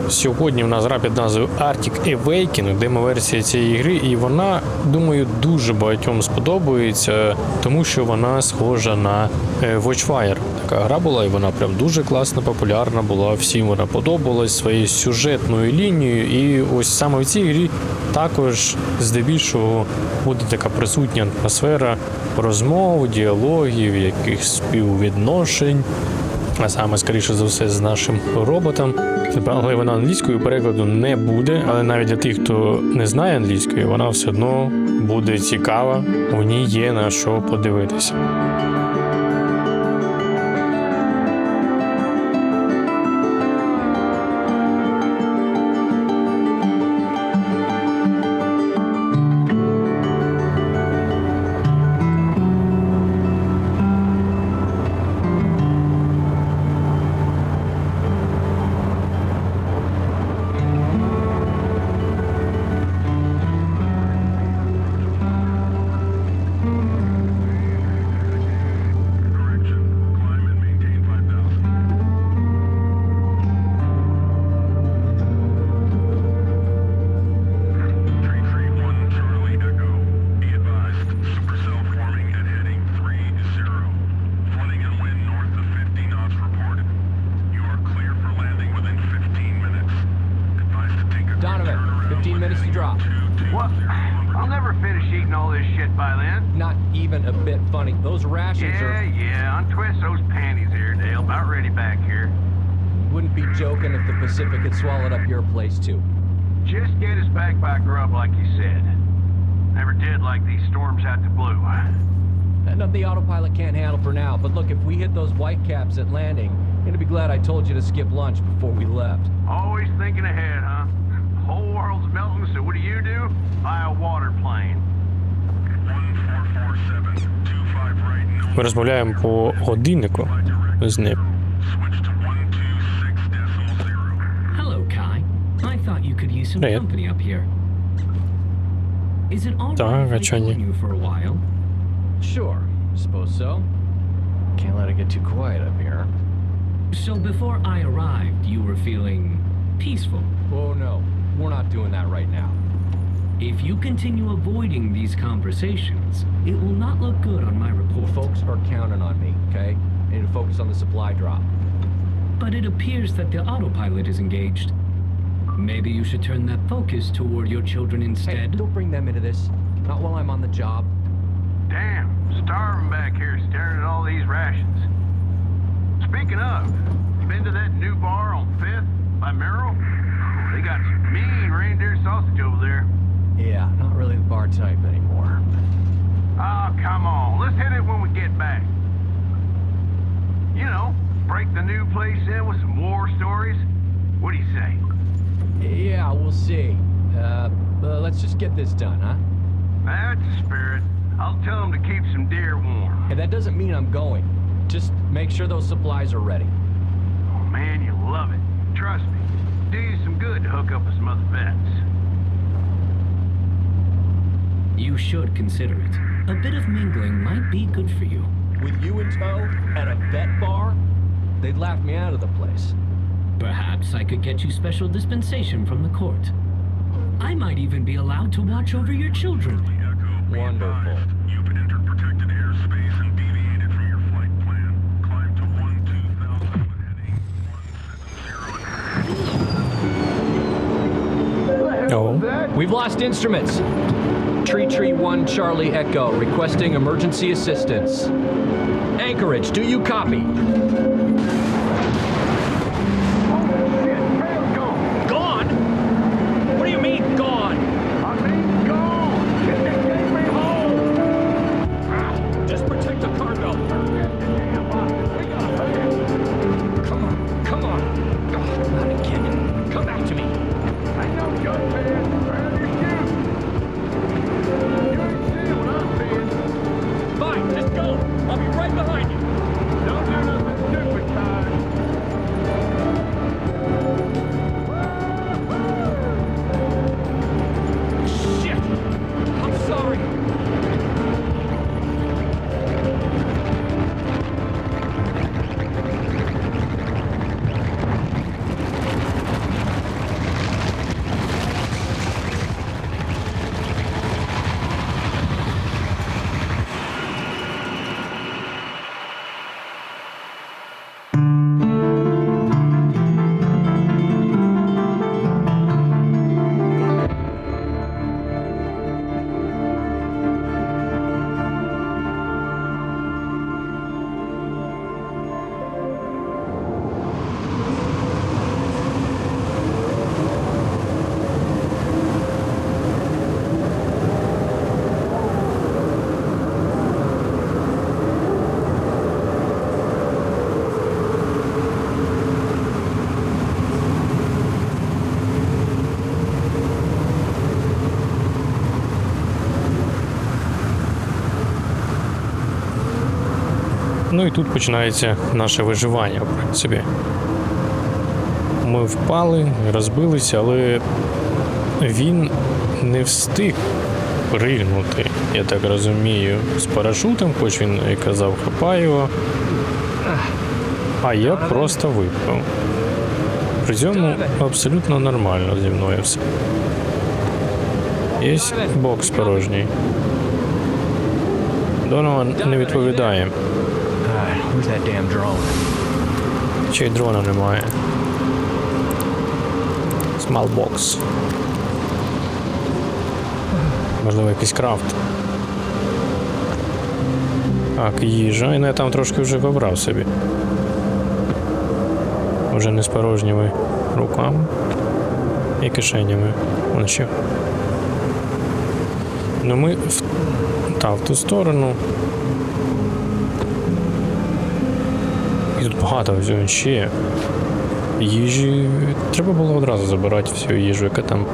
Сьогодні в нас гра під назвою Arctic Awakening, демо-версія цієї гри, і вона, думаю, дуже багатьом сподобається, тому що вона схожа на Watchfire. Така гра була, і вона прям дуже класна, популярна була, всім вона подобалась своєю сюжетною лінією, і ось саме в цій грі також здебільшого буде така присутня атмосфера розмов, діалогів, якихось співвідношень, а саме, скоріше за все, з нашим роботом. Але вона англійською перекладу не буде, але навіть для тих, хто не знає англійської, вона все одно буде цікава, у ній є на що подивитися. Donovan, 15 minutes to drop. What? I'll never finish eating all this shit by then. Not even a bit funny. Those rations are... Yeah, untwist those panties here, Dale. About ready back here. Wouldn't be joking if the Pacific had swallowed up your place, too. Just get us back by grub like you said. Never did like these storms out the blue. Enough the autopilot can't handle for now, but look, if we hit those white caps at landing, you're gonna be glad I told you to skip lunch before we left. Always thinking ahead, huh? The whole world's melting, so what do? Buy a water plane. 144725 right north. Ми розмовляємо по годиннику з ним. Switch to 126.0. Hello, Kai. I thought you could use some Привет. company up here. Is it all Так, right а if I чё не? join you for a while? Sure, suppose so. Can't let it get too quiet up here. So before I arrived, you were feeling peaceful. Oh no, we're not doing that right now. If you continue avoiding these conversations, it will not look good on my report. Folks are counting on me, okay? I need to focus on the supply drop. But it appears that the autopilot is engaged. Maybe you should turn that focus toward your children Hey, instead. don't bring them into this. Not while I'm on the job. Damn, starving back here staring at all these rations. Speaking of, you been to that new bar on 5th by Merrill? They got some mean reindeer sausage over there. Yeah, not really the bar type anymore. Oh, come on. Let's hit it when we get back. You know, break the new place in with some war stories. What do you say? Yeah, we'll see. Let's just get this done, huh? That's the spirit. I'll tell them to keep some deer warm. Hey, that doesn't mean I'm going. Just make sure those supplies are ready. Oh, man, you love it. Trust me. Do you some good to hook up with some other vets. You should consider it. A bit of mingling might be good for you. With you in tow, at a vet bar, they'd laugh me out of the place. Perhaps I could get you special dispensation from the court. I might even be allowed to watch over your children. Wonderful. You've entered protected airspace and deviated from your flight plan. Climb to 12,000 with heading 170. Oh. We've lost instruments. Tree 1 Charlie Echo requesting emergency assistance. Anchorage, do you copy? Gone? What do you mean, gone? I mean, gone! Take me home! Just protect the cargo. Come on. Not again. Come back to me. I know, young man. Grab your shoe. You ain't seeing what I'm seeing. Fine, just go. I'll be right behind you. Don't do nothing stupid. Ну і тут починається наше виживання, в принципі. Ми впали, розбилися, але він не встиг пригнути, я так розумію, з парашутом, хоч він і казав, хапай його. А я просто випав. При цьому абсолютно нормально зі мною все. Є бокс порожній. Донован не відповідає. Where's that damn drone? Ще й дрона немає. Small box. Можливо, якийсь крафт. Так, їжа. І я там трошки вже побрав собі. Вже не з порожніми руками і кишенями. Вон ще. Ну ми в ту сторону. І тут багато всього ще. Їжі. Треба було одразу забирати всю їжу, яка там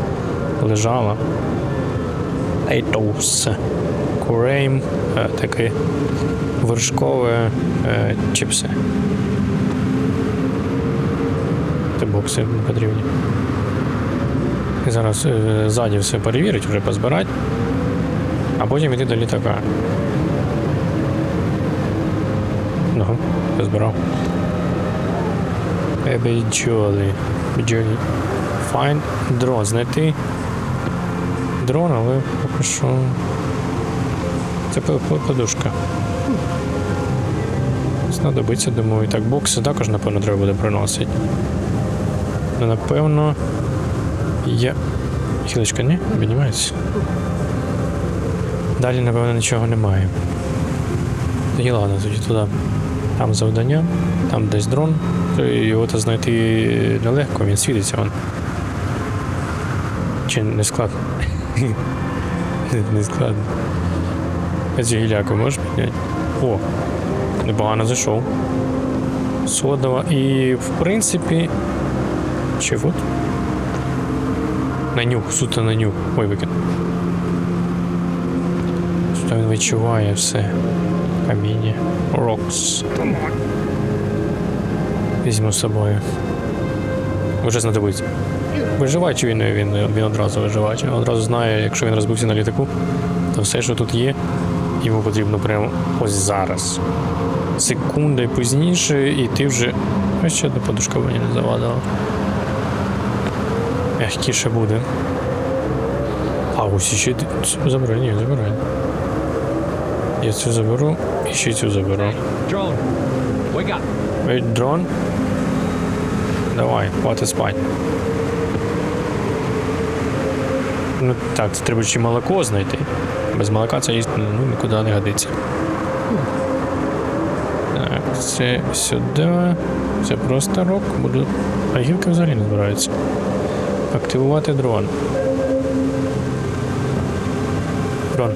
лежала. Айтоус. Курейм. Таке вершкове чіпси. Це бокси потрібні. І зараз ззаді все перевірить, вже позбирати. А потім йти до літака. Ну, позбирав. Бджоли. Find дрон. Знайти дрон, але поки що... Це подушка. Знадобиться, думаю. Так, бокси також, напевно, треба буде приносити. Ну, напевно... Хілочка, ні? Піднімається? Далі, напевно, нічого немає. Тоді ладно, тоді туди. Там завдання, там десь дрон. Його то знайти нелегко, він світиться вон. Чи не складно? Не складно. Цю гіляку можеш підняти? О, непогано зайшов. Содова. І, в принципі... Чи от? На нюх, суто на нюх. Ой, викид. Що він відчуває все. Каміння. Рокс. Візьму з собою. Вже знадобиться. Виживач він одразу виживач. Він одразу знає, якщо він розбився на літаку, то все, що тут є, йому потрібно прямо ось зараз. Секунда і пізніше, і ти вже... Ось ще одна подушка мені не завадила. Мягкіше буде. А ось ще забирай, ні, забирай. Я цю заберу і ще цю заберу. Drone, wake up. Ей, дрон. Давай, хвати спать. Ну так, це треба ще молоко знайти. Без молока це їсти нікуди не годиться. Так, це сюди. Це просто рок. Буду... А гілки взагалі не збираються. Активувати дрон. Дрон.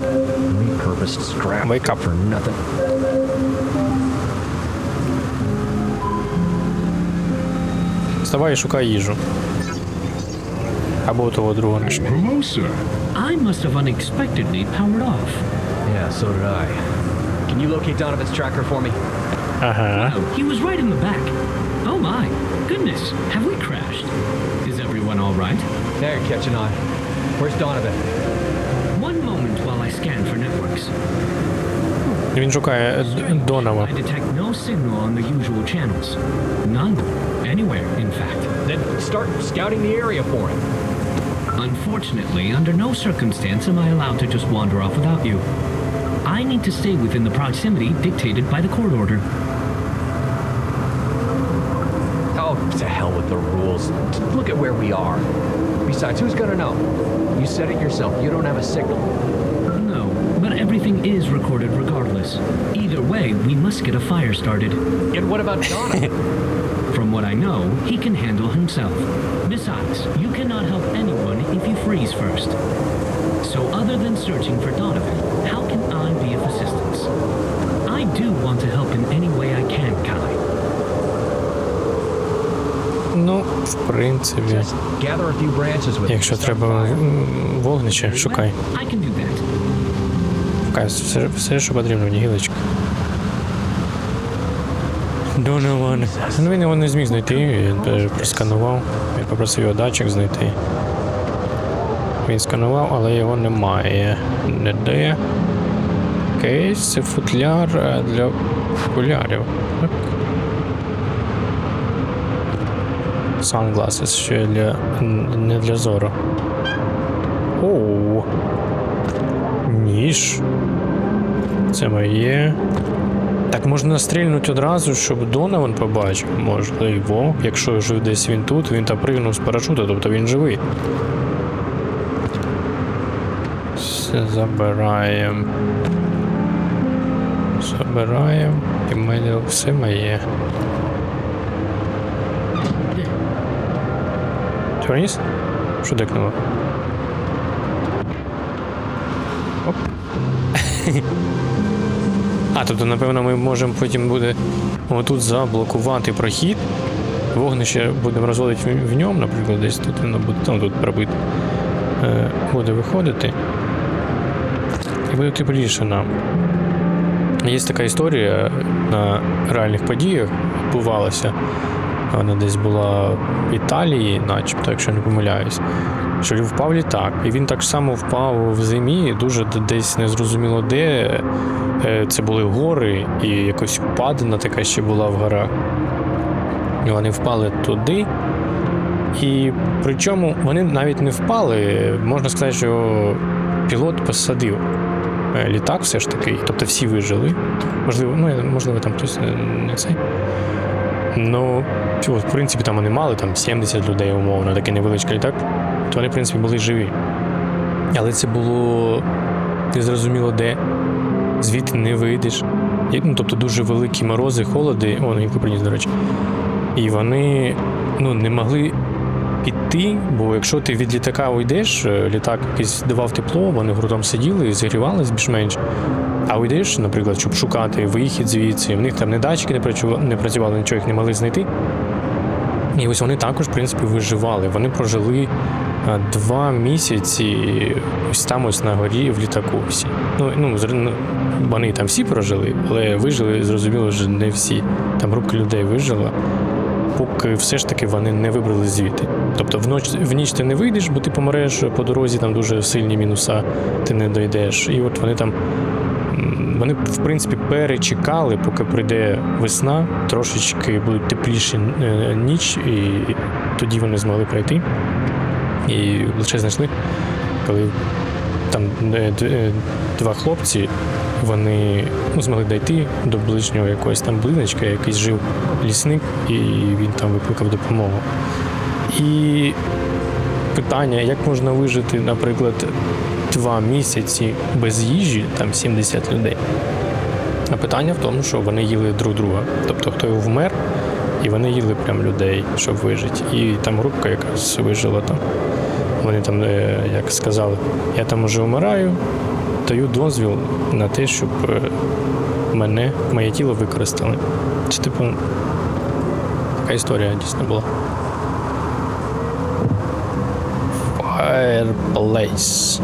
Repurposed scrap Wake up. for nothing. Вставай і шукай їжу. Або того другого. Hello, sir. I must have unexpectedly powered off. Yeah, so did I. Can you locate Donovan's tracker for me? Ага. Oh, he was right in the back. Oh my, goodness, have we crashed? Is everyone all right? Now you're catching on. Where's Donovan? One moment while I scan for networks. Він шукає Донова. I detect no signal on the usual channels. None. Anywhere, in fact. Then start scouting the area for him. Unfortunately, under no circumstance am I allowed to just wander off without you. I need to stay within the proximity dictated by the court order. Oh, to hell with the rules. Look at where we are. Besides, who's gonna know? You said it yourself, you don't have a signal. No, but everything is recorded regardless. Either way, we must get a fire started. And what about Donovan? From what I know, he can handle himself. Besides, you cannot help anyone if you freeze first. So other than searching for Donovan, how can I be of assistance? I do want to help in any way I can, Kai. Ну, в принципі. Just gather a few branches with Якщо треба вогнище, шукай. I can do that. Шукай все, що потрібно, мені гілочка. Донован. Ну він його не зміг знайти, він просканував. Я попросив його датчик знайти. Він сканував, але його немає. Не де. Кейс, це футляр для окулярів. Так. Sunglasses ще для... не для зору. Оу. Ніж. Це моє. Так можна стрільнути одразу, щоб Донован побачив. Можливо. Якщо жив десь він тут, він там пригнув з парашута, тобто він живий. Все забираємо. Забираємо. І в мене все моє. Тверніс? Що декнуло? Оп. А, тобто, напевно, ми можемо потім буде отут заблокувати прохід. Вогнище будемо розводити в ньому, наприклад, десь тут воно буде, там тут пробити. Буде виходити. І буде тепліше нам. Є така історія на реальних подіях, відбувалася. Вона десь була в Італії, начебто, якщо не помиляюсь, що впав літак. І він так само впав в зимі, дуже десь незрозуміло де. Це були гори, і якась впадина така ще була в горах. І вони впали туди. І причому вони навіть не впали. Можна сказати, що пілот посадив літак все ж таки. Тобто всі вижили. Можливо, там хтось не цей. Ну, в принципі, там вони мали там 70 людей, умовно, такий невеличкий літак, то вони, в принципі, були живі. Але це було незрозуміло де, звідти не вийдеш. Тобто дуже великі морози, холоди, яку приніс, до речі. І вони не могли піти, бо якщо ти від літака уйдеш, літак якийсь давав тепло, вони гуртом сиділи, зігрівались більш-менш. А уйдеш, наприклад, щоб шукати вихід звідси, в них там не датчики не працювали, нічого їх не могли знайти. І ось вони також, в принципі, виживали. Вони прожили 2 місяці ось там ось на горі в літаку всі. Вони там всі прожили, але вижили, зрозуміло, вже не всі. Там група людей вижила, поки все ж таки вони не вибрали звідти. Тобто в ніч ти не вийдеш, бо ти помреш по дорозі, там дуже сильні мінуса, ти не дойдеш. І от вони, в принципі, перечекали, поки прийде весна, трошечки будуть тепліші ніч, і тоді вони змогли пройти. І лише знайшли, коли там 2 хлопці, вони змогли дійти до ближнього якогось там будиночка, якийсь жив лісник, і він там викликав допомогу. І питання, як можна вижити, наприклад, 2 місяці без їжі, там 70 людей. А питання в тому, що вони їли друг друга. Тобто, хто вмер, і вони їли прям людей, щоб вижити. І там групка якраз вижила там. Вони там, як сказали, я там уже вмираю, даю дозвіл на те, щоб моє тіло використали. Це, типу, така історія дійсно була. Fireplace.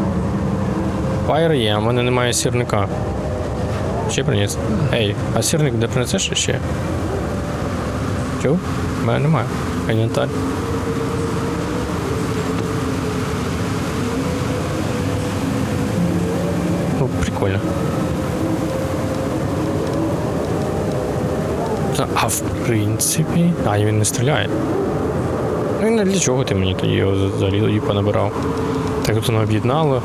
Fire є, а в мене немає сірника. Ще приніс. Ей, а сірник де принесеш ще? Чув? В мене немає. Інвентар. Прикольно. А в принципі... він не стріляє. Для чого ти мені тоді його взагалі понабирав? Так тут воно об'єднало.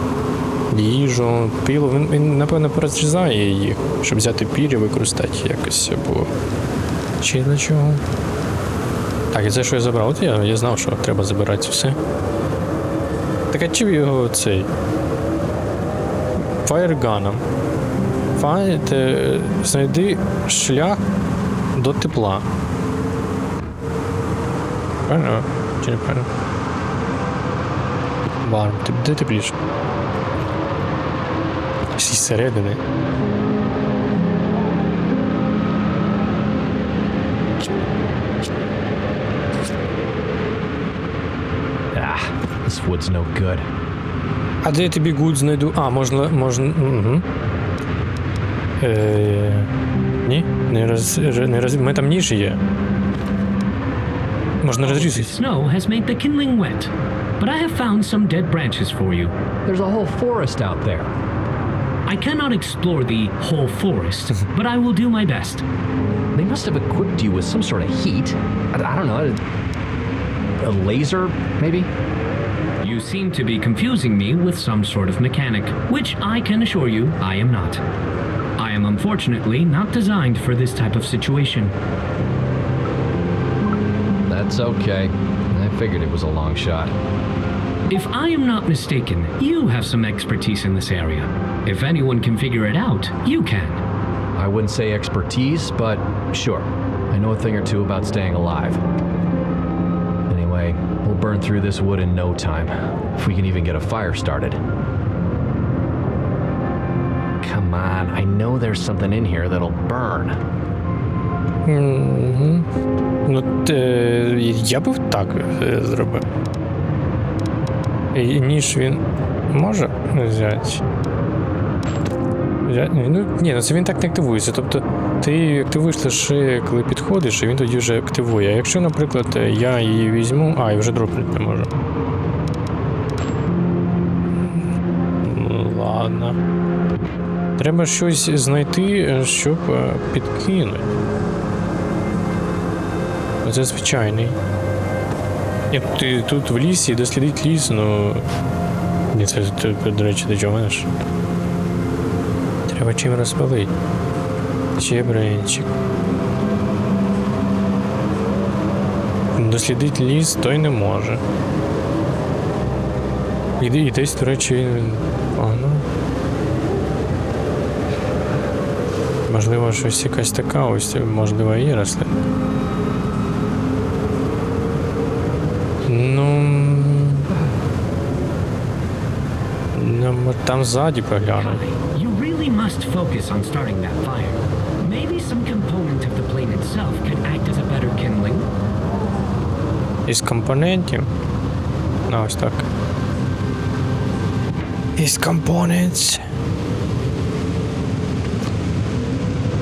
Їжу, пило. Він, напевно, порозрізає її, щоб взяти пір'я, використати якось, або... Чи для чого? Так, і це, що я забрав? От я знав, що треба забирати все. Так, а чим його цей... Фаєрганом. Знайди шлях до тепла. Правильно? Чи не правильно? Варм. Де тепліше? Зі середини. This wood's no good. А де я тобі гуд знайду? Можна. Угу. Ні, ми там ніж є. Можна розрізати. Snow has made the kindling wet, but I have found some dead branches for you. There's a whole forest out there. I cannot explore the whole forest, but I will do my best. They must have equipped you with some sort of heat. I don't know, a laser, maybe? You seem to be confusing me with some sort of mechanic, which I can assure you I am not. I am unfortunately not designed for this type of situation. That's okay. I figured it was a long shot. If I am not mistaken, you have some expertise in this area. If anyone can figure it out, you can. I wouldn't say expertise, but sure. I know a thing or two about staying alive. Anyway, we'll burn through this wood in no time, if we can even get a fire started. Come on, I know there's something in here that'll burn. Ну, я б так зробив. І ніж він може взяти? Ну, ні, ну це він так не активується. Тобто ти активуєш лише коли підходиш, і він тоді вже активує. А якщо, наприклад, я її візьму, і вже дропнути не можу. Ладно. Треба щось знайти, щоб підкинути. Це звичайний. Ні, ти тут в лісі, дослідить ліс, ну... Ні, це, до речі, до чого ж? Треба чим розпалити. Чебренчик. Дослідить ліс, той не може. І десь, до речі, він... Можливо, щось якась така ось, можливо, є рослина. Ну, там ззаді поглянуть. You really must focus on starting that fire. Maybe some component of the plane itself could act as a better kindling. Із компонентів. Ну, ось так. Із компонентів.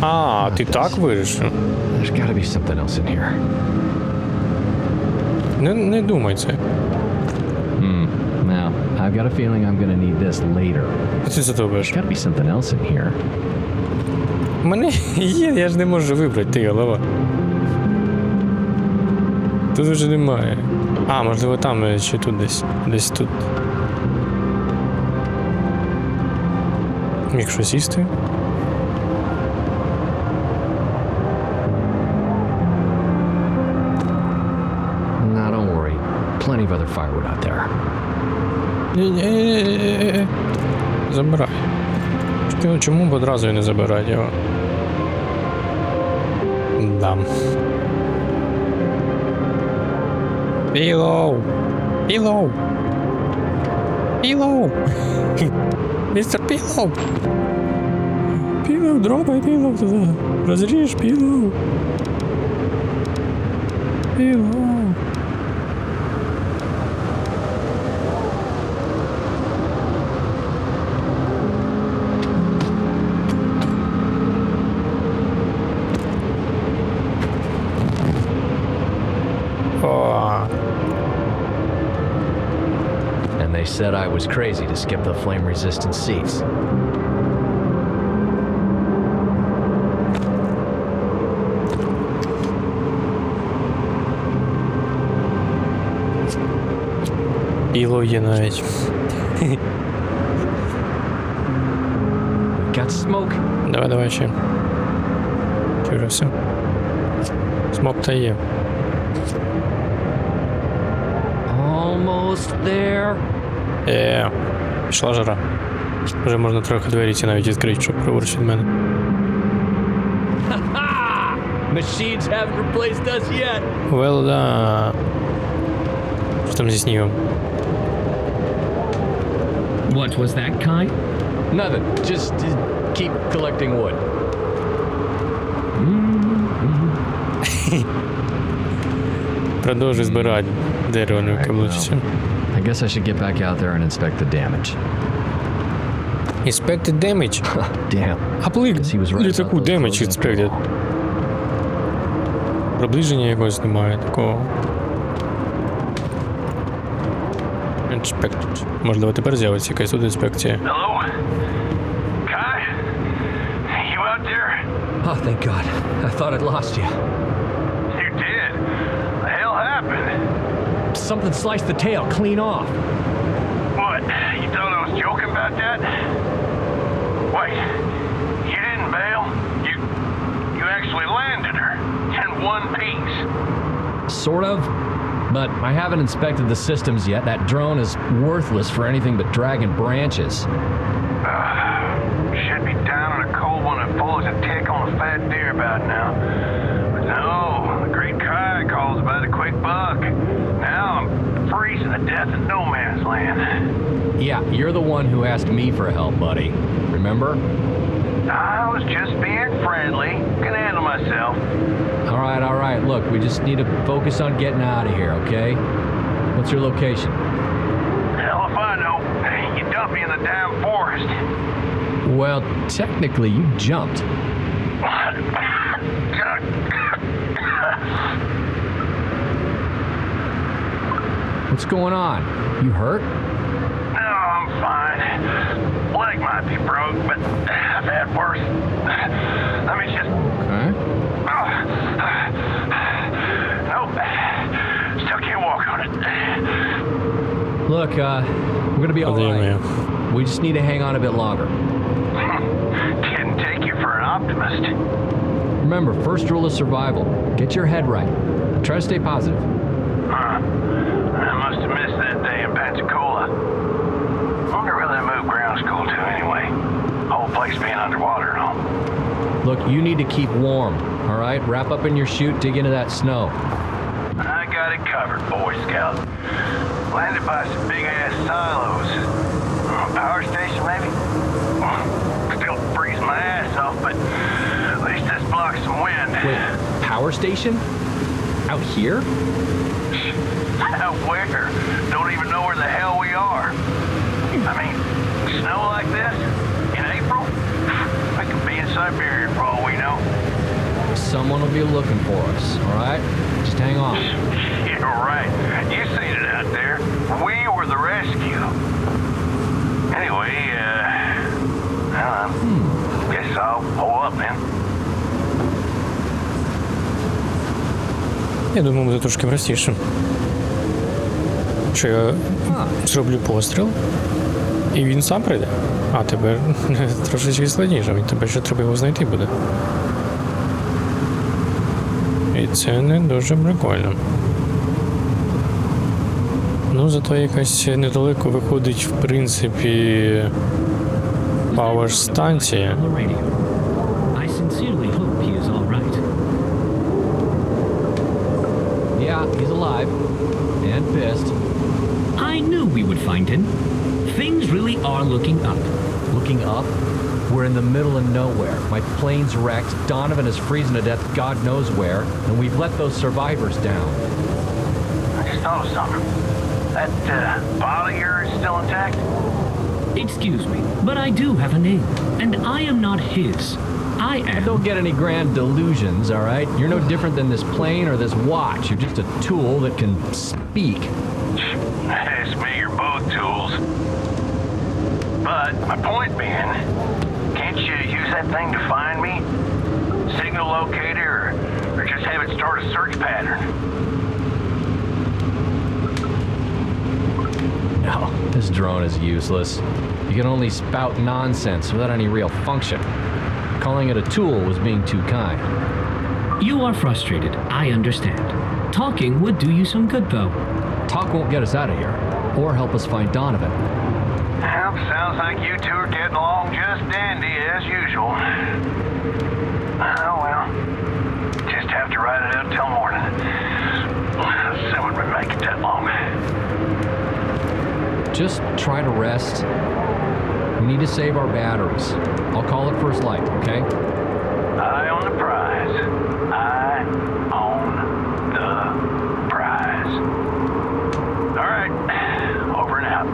А, ти так вирішив? There's gotta be something else in here. Не думай це. Now, I've got a feeling I'm gonna need this later. Ти за тобиш. There's gotta be something else in here. У мене є, я ж не можу вибрати, ти голова. Тут вже немає. А, можливо там, чи тут десь. Десь тут. Міг щось їсти? Nah, don't worry. Plenty of other firewood out there. Ні-ні-ні-ні-ні. Забирай. Чому б одразу і не забирати його? Дам. Пілоу! Пілоу! Пілоу! Містер Пілоу! Пілоу, дропай Пілоу туди! Розріж Пілоу! Пілоу! And they said I was crazy to skip the flame-resistant seats. Пілоу є навіть. We've got smoke. Давай ще. Чи вже все? Смок та є. Almost there. Пішла жара. Вже можна трохи двері ці навіть відкрити, щоб праворуч від мене. Machines haven't replaced us yet. Well done. Що там зі снігом? What was that, Kai? Nothing. Just keep collecting wood. Продовжуй збирати дерево, яке влучиться. I guess I should get back out there and inspect the damage. Expected damage. Damn. Аплик Guess he was right літаку about those damage closing expected. Приближення якогось немає такого. Expected. Можливо, тепер з'явиться якась тут інспекція. Hello? Kai? You out there? Oh, thank God. I thought I'd lost you. You did? The hell happened? Something sliced the tail clean off. What? You thought I was joking about that? Wait, you didn't bail? You actually landed her in one piece. Sort of. But I haven't inspected the systems yet. That drone is worthless for anything but dragging branches. Should be down in a cold one that full as a tick on a fat deer about now. But no, the great Kai calls about a quick buck. Now I'm freezing to death in no man's land. Yeah, you're the one who asked me for help, buddy. Remember? I was just being friendly. Can handle myself. All right. Look, we just need to focus on getting out of here, okay? What's your location? Hell if I know. You dumped me in the damn forest. Well, technically, you jumped. What's going on? You hurt? No, I'm fine. Leg might be broke, but I've had worse. Let me just... Okay. Nope. Still can't walk on it. Look, we're gonna be all right. We just need to hang on a bit longer. Didn't take you for an optimist. Remember, first rule of survival. Get your head right. Try to stay positive. I must have missed that day in Pensacola. Wonder where they moved ground school to anyway. Whole place being underwater and all. Look, you need to keep warm, all right? Wrap up in your chute, dig into that snow. I got it covered, Boy Scout. Landed by some big-ass silos. Power station, maybe? Still freezing my ass off, but at least this blocks some wind. Wait, power station? Out here? Out where? Don't even know where the hell we are. I mean, snow like this? In April? We could be in Siberia for all we know. Someone will be looking for us, all right? Just hang on. You're right. You seen it out there. We were the rescue. Anyway, guess I'll pull up then. Я думаю, буде трошки простіше. Що я зроблю постріл, і він сам прийде. А тепер трошечки складніше, від тебе ще треба його знайти буде. І це не дуже прикольно. Ну, зато якась недалеко виходить, в принципі, пауер-станція. On the radio. I sincerely hope he is all right. Yeah, he's alive. And pissed. I knew we would find him. Things really are looking up. Looking up? We're in the middle of nowhere. My plane's wrecked, Donovan is freezing to death God knows where, and we've let those survivors down. I just thought of something. That bottle of yours still intact? Excuse me, but I do have a name, and I am not his. I am... Don't get any grand delusions, all right? You're no different than this plane or this watch. You're just a tool that can speak. Ask me, you're both tools. But my point being, can't you use that thing to find me? Signal locator, or just have it start a search pattern? No, this drone is useless. You can only spout nonsense without any real function. Calling it a tool was being too kind. You are frustrated, I understand. Talking would do you some good, though. Talk won't get us out of here, or help us find Donovan. Well, sounds like you two are getting along just dandy as usual. Oh well, just have to ride it out till morning. Assuming we make it that long. Just try to rest. We need to save our batteries. I'll call it first light, okay? Eye on the prize. Eye on the prize. All right, over and out.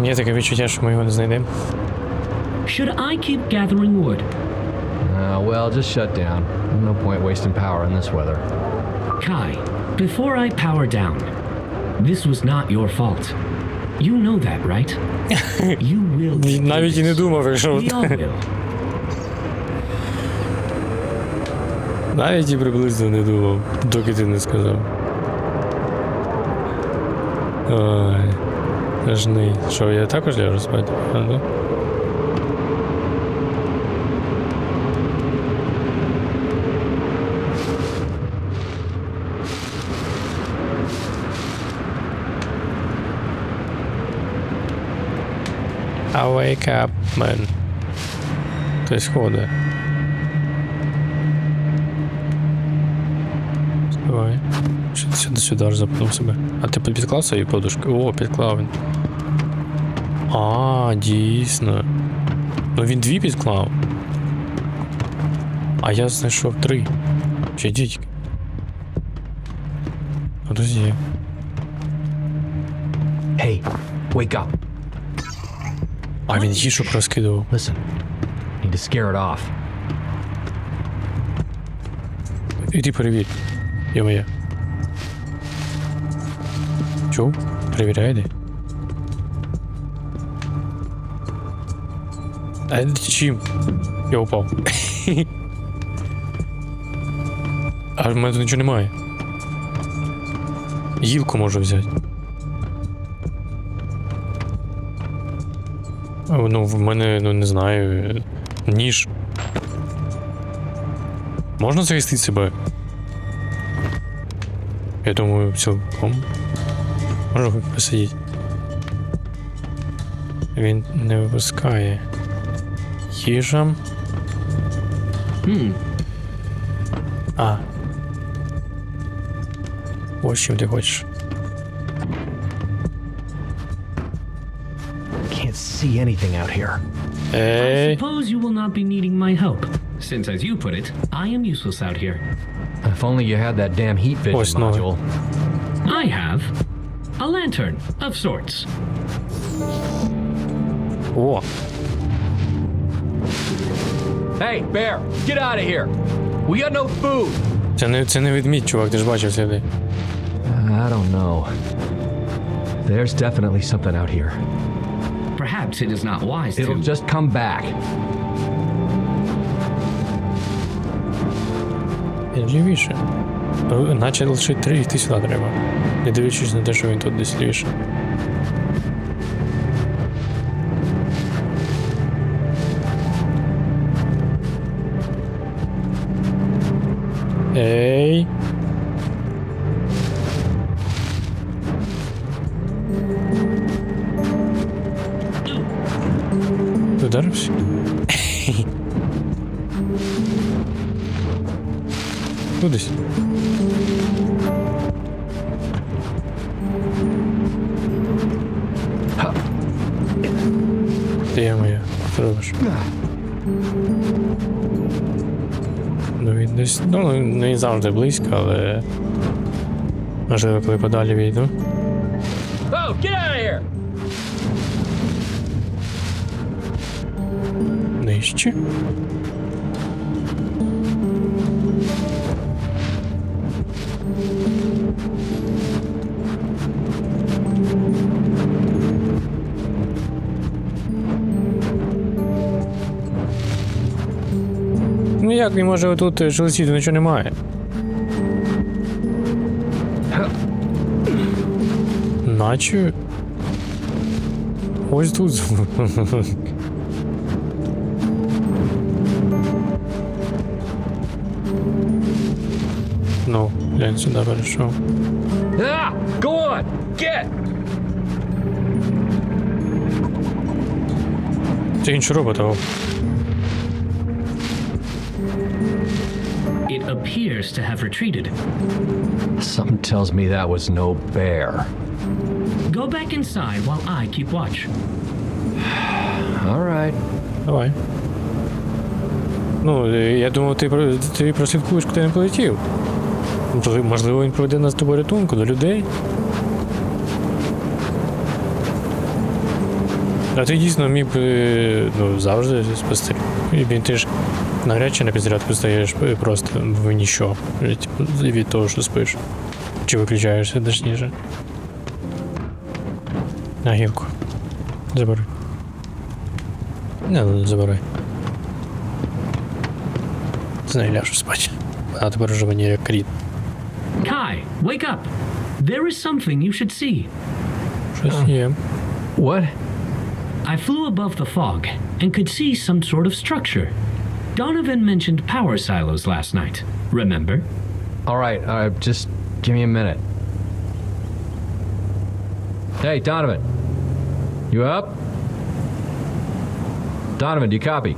Є таке відчуття, що ми його не знайдемо. Should I keep gathering wood? Well, just shut down. No point wasting power in this weather. Kai, before I power down, this was not your fault. You know that, right? You will. Він навіть і не думав, якщо... We all will. Навіть і приблизно не думав, доки ти не сказав. Ой, жний. Що, я також ляжу спати? Да? I wake up, man. Хтось ходить. Давай. Що ти сюди аж запнув себе? А ти підклав свої подушки? О, підклав він. А, дійсно. Ну він 2 підклав. А я знайшов 3. Ще дідьки. А друзі. Hey, wake up. А він їжу розкидував. Listen. Need to scare it off. Іди перевір. Я моя. Чув? Перевіряй, де. А чим? Я упав. А в мене тут нічого немає. Гілку можу взяти. Ну, в мене, ну не знаю, ніж. Можна захистити себе? Я думаю, цілком. Можу посидіти. Він не випускає. Їжа. А. Ось чим ти хочеш. Can't see anything out here. Ей. Suppose you will not be needing my help, since, as you put it, I am useless out here. If only you had that damn heat vision Ось нове. module. I have a lantern of sorts. О. Hey, Bear, get out of here. We got no food. Це не ведмідь, чувак, ти ж бачив сліди. I don't know. There's definitely something out here. Perhaps it is not wise It'll to... just come back. Лівіше. Наче лише 3 йти сюди треба. Не дивлячись на те, що він тут десь лівіше. Ей. Ти вдарився? Кудись. Ти моя, що робиш? Ну він десь, ну не завжди близько, але можливо, коли подалі війду. Oh, get out of here! Нижче. Ну як він може тут шелестіти, нічого немає. Наче. Ось тут. Ну, глянь сюди перейшов. Ah! Go on! Get! Це інший робот, а It appears to have retreated. Something tells me that was no bear. Go back inside while I keep watch. All right. давай. Ну, я думав, ти прослідкуєш, куди не полетів. Можливо, він проведе нас з тобою рятунку до людей. А ти дійсно міг би завжди спасти. І ти ж навряд чи на підзарядку стаєш просто в ніщо від того, що спиш. Чи виключаєшся, точніше. На гілку. Забери. Не, забирай. З нею ляжу спати. А тепер вже мені як кріт. Kai, wake up! There is something you should see. Щось є. What? I flew above the fog and could see some sort of structure. Donovan mentioned power silos last night. Remember? All right, just give me a minute. Hey, Donovan. You up? Donovan, do you copy?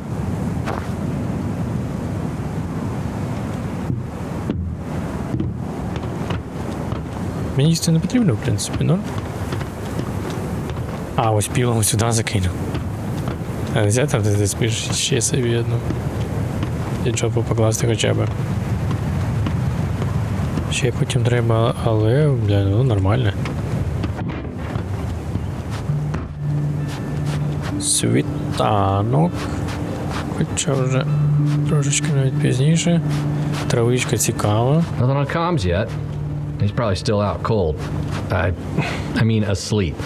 Мені це не потрібно, в принципі, ну. А, ось пілом сюди закинув. А нельзя там ти спиш ще собі одну. І чопу покласти хоча б. Ще потім треба, але, бля, ну нормально. Світанок. Хоча вже трошечки навіть пізніше. Травичка цікава. Nothing on comms yet. He's probably still out cold. I mean asleep.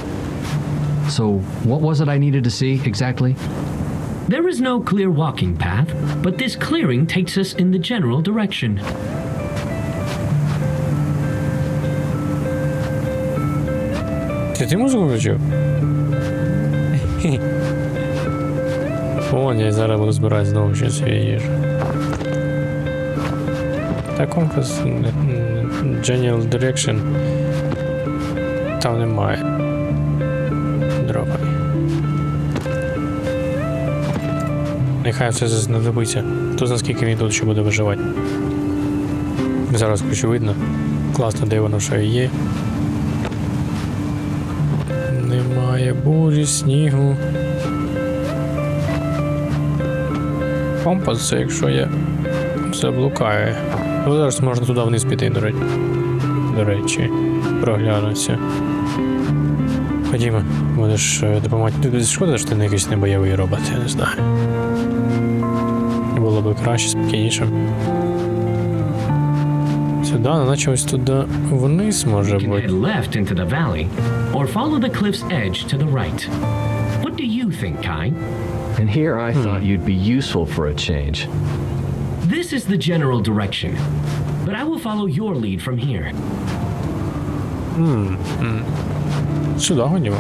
So, what was it I needed to see exactly? There is no clear walking path, but this clearing takes us in the general direction. Ти музику включив? О, я зараз буду збирати знову щось свою їжу. Так, компас General Direction там немає. Дропай. Нехай все знадобиться. Хто знає, скільки він тут ще буде виживати. Зараз включу видно. Класно, де воно ще є. Немає бурі, снігу. Компас, це якщо я заблукаю. Ну, зараз можна туди вниз піти, до речі, проглянутися. Ходімо, будеш допомагати. Шкода, що ти не якийсь небойовий робот, я не знаю. Було б краще, спокійніше. Сюди, наче ось туди вниз може You can бути. head left into the valley, or follow the cliff's edge to the right. What do you think, Kai? And here I thought you'd be useful for a change. This is the general direction, but I will follow your lead from here. Сюди ходімо.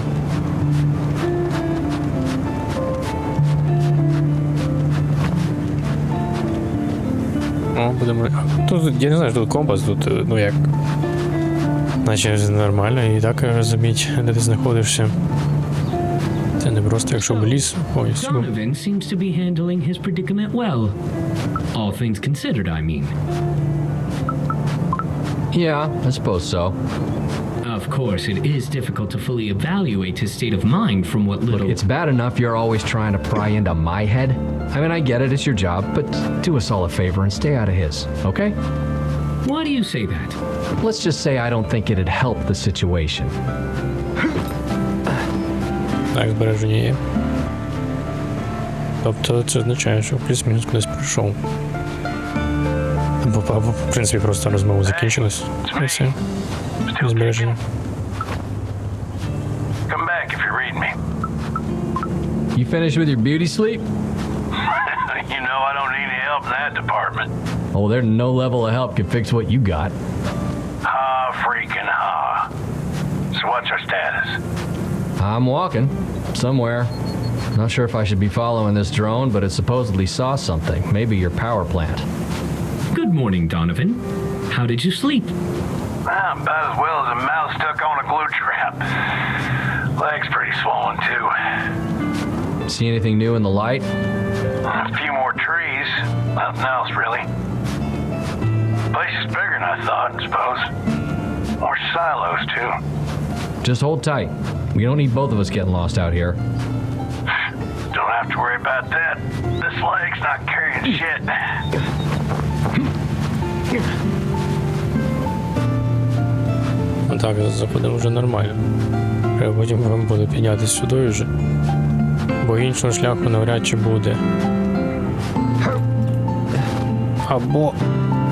О, будемо. Тут, я не знаю, що тут компас, тут, ну як. Наче нормально, і так розуміть, де ти знаходишся. Це не просто якщо б ліс повністю. Donovan seems to be handling his predicament well. All things considered, I mean. Yeah, I suppose so. Of course, it is difficult to fully evaluate his state of mind from what little... It's bad enough you're always trying to pry into my head. I mean, I get it, it's your job, but do us all a favor and stay out of his, okay? Why do you say that? Let's just say I don't think it'd help the situation. Так, збереження є. Тобто це означає, що плюс-мінус кудись прийшов. Або, в принципі, просто розмова закінчилась. І все. Збереження. Come back if you read me. You finished with your beauty sleep? You know I don't need any help in that department. Oh, there's no level of help can fix what you got. Ha, freaking ha. So what's our status? I'm walking. Somewhere. Not sure if I should be following this drone, but it supposedly saw something. Maybe your power plant. Good morning, Donovan. How did you sleep? About as well as a mouse stuck on a glue trap. Leg's pretty swollen, too. See anything new in the light? A few more trees. Nothing else, really. Place is bigger than I thought, I suppose. More silos, too. Just hold tight. We don't need both of us getting lost out here. Don't have to worry about that. This leg's not carrying shit. А так, заходимо вже нормально. Треба потім вам буде піднятися сюди вже. Бо іншого шляху навряд чи буде. Або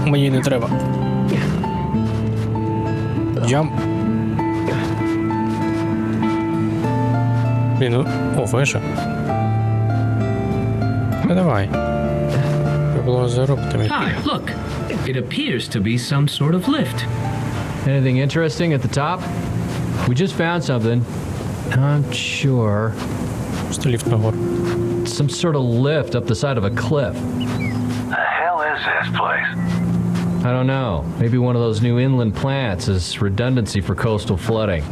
мені не треба. Джамп. Блін, ну, о, вежа. Ну давай. Треба було заробити. Hi, look. It appears to be some sort of lift. Anything interesting at the top? We just found something. I'm sure. Просто ліфт нагору. Some sort of lift up the side of a cliff. The hell is this place? I don't know. Maybe one of those new inland plants is redundancy for coastal flooding.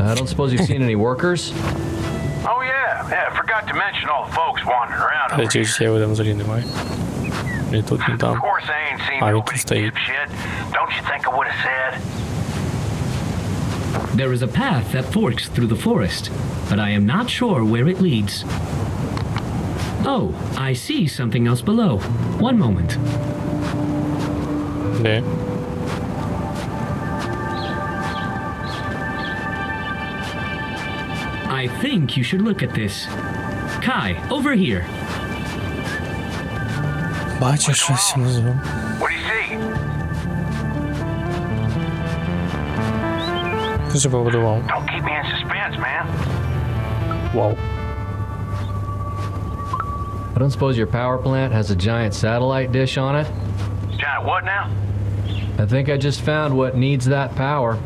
I don't suppose you've seen any workers? Oh yeah, forgot to mention all the folks wandering around over Але here. чи я там взагалі немає. Ні тут, ні Of там. course I ain't seen Ah, no it big stayed. dipshit. Don't you think I would have said? There is a path that forks through the forest, but I am not sure where it leads. Oh, I see something else below. One moment. Де? I think you should look at this. Kai, over here. Бачиш щось внизу. What do you see? Ти це побудував. Don't keep me in suspense, man. Вау. I don't suppose your power plant has a giant satellite dish on it? Giant what now? I think I just found what needs that power.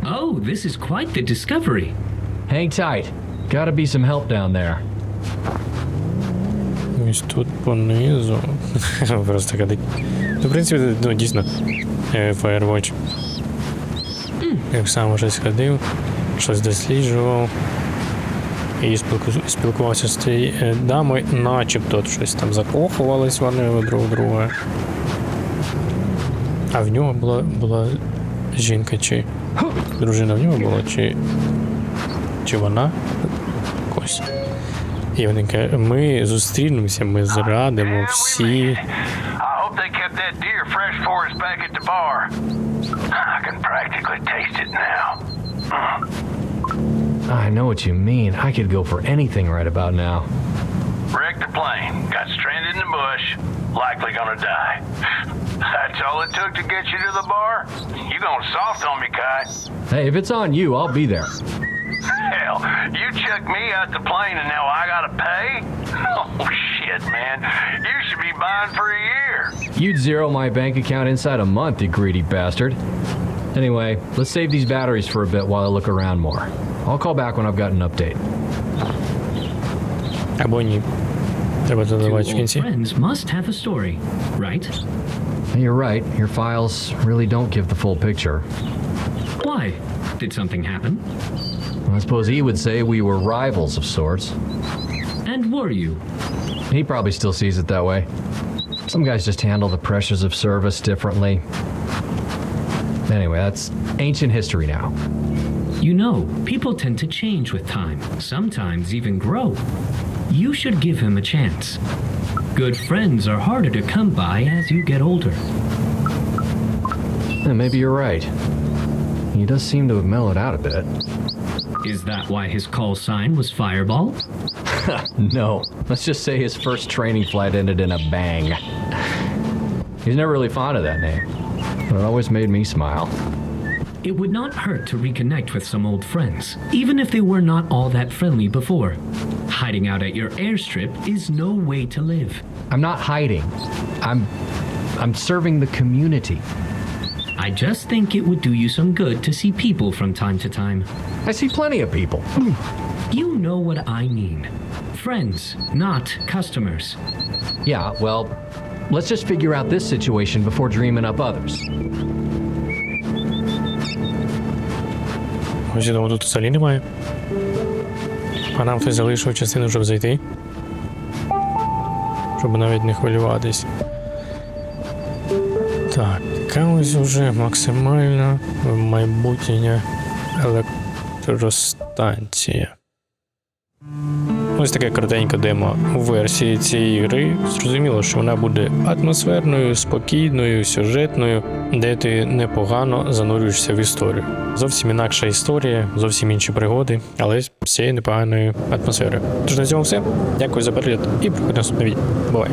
Oh, this is quite the discovery. Hang tight. Gotta be some help down there. Ось тут понизу. Просто ходить. Ну, в принципі, ну, дійсно, Firewatch. Як сам щось ходив, щось досліджував. І спілкувався з цією дамою, начебто щось там закохувались вони друг друга. А в нього була жінка, чи дружина в нього була, чи вона якось. І вони кажуть, ми зустрінемося, ми зрадимо всі. I hope they kept that deer fresh for us back at the bar. I can practically taste it now. I know what you mean. I could go for anything right about now. Wrecked the plane, got stranded in the bush, likely gonna die. That's all it took to get you to the bar? You going soft on me, Kai? Hey, if it's on you, I'll be there. Hell, you chucked me out the plane and now I gotta pay? Oh shit, man. You should be buying for a year. You'd zero my bank account inside a month, you greedy bastard. Anyway, let's save these batteries for a bit while I look around more. I'll call back when I've got an update. Або ні. Треба Two додавати в old кінці. friends must have a story, right? You're right. Your files really don't give the full picture. Why? Did something happen? I suppose he would say we were rivals of sorts. And were you? He probably still sees it that way. Some guys just handle the pressures of service differently. Anyway, that's ancient history now. You know, people tend to change with time, sometimes even grow. You should give him a chance. Good friends are harder to come by as you get older. Yeah, maybe you're right. He does seem to have mellowed out a bit. Is that why his call sign was Fireball? No, let's just say his first training flight ended in a bang. He's never really fond of that name, but it always made me smile. It would not hurt to reconnect with some old friends, even if they were not all that friendly before. Hiding out at your airstrip is no way to live. I'm not hiding. I'm serving the community. I just think it would do you some good to see people from time to time. I see plenty of people. You know what I mean. Friends, not customers. Yeah, well, let's just figure out this situation before dreaming up others. Ось я думаю, тут взагалі немає. А нам хтось залишив частину, щоб зайти. Щоб навіть не хвилюватись. Так, така ось уже максимальна майбутня електростанція. Ось таке коротеньке демо у версії цієї гри. Зрозуміло, що вона буде атмосферною, спокійною, сюжетною, де ти непогано занурюєшся в історію. Зовсім інакша історія, зовсім інші пригоди, але з цією непоганою атмосферою. Тож на цьому все. Дякую за перегляд і приходьте на наступне відео. Бувай!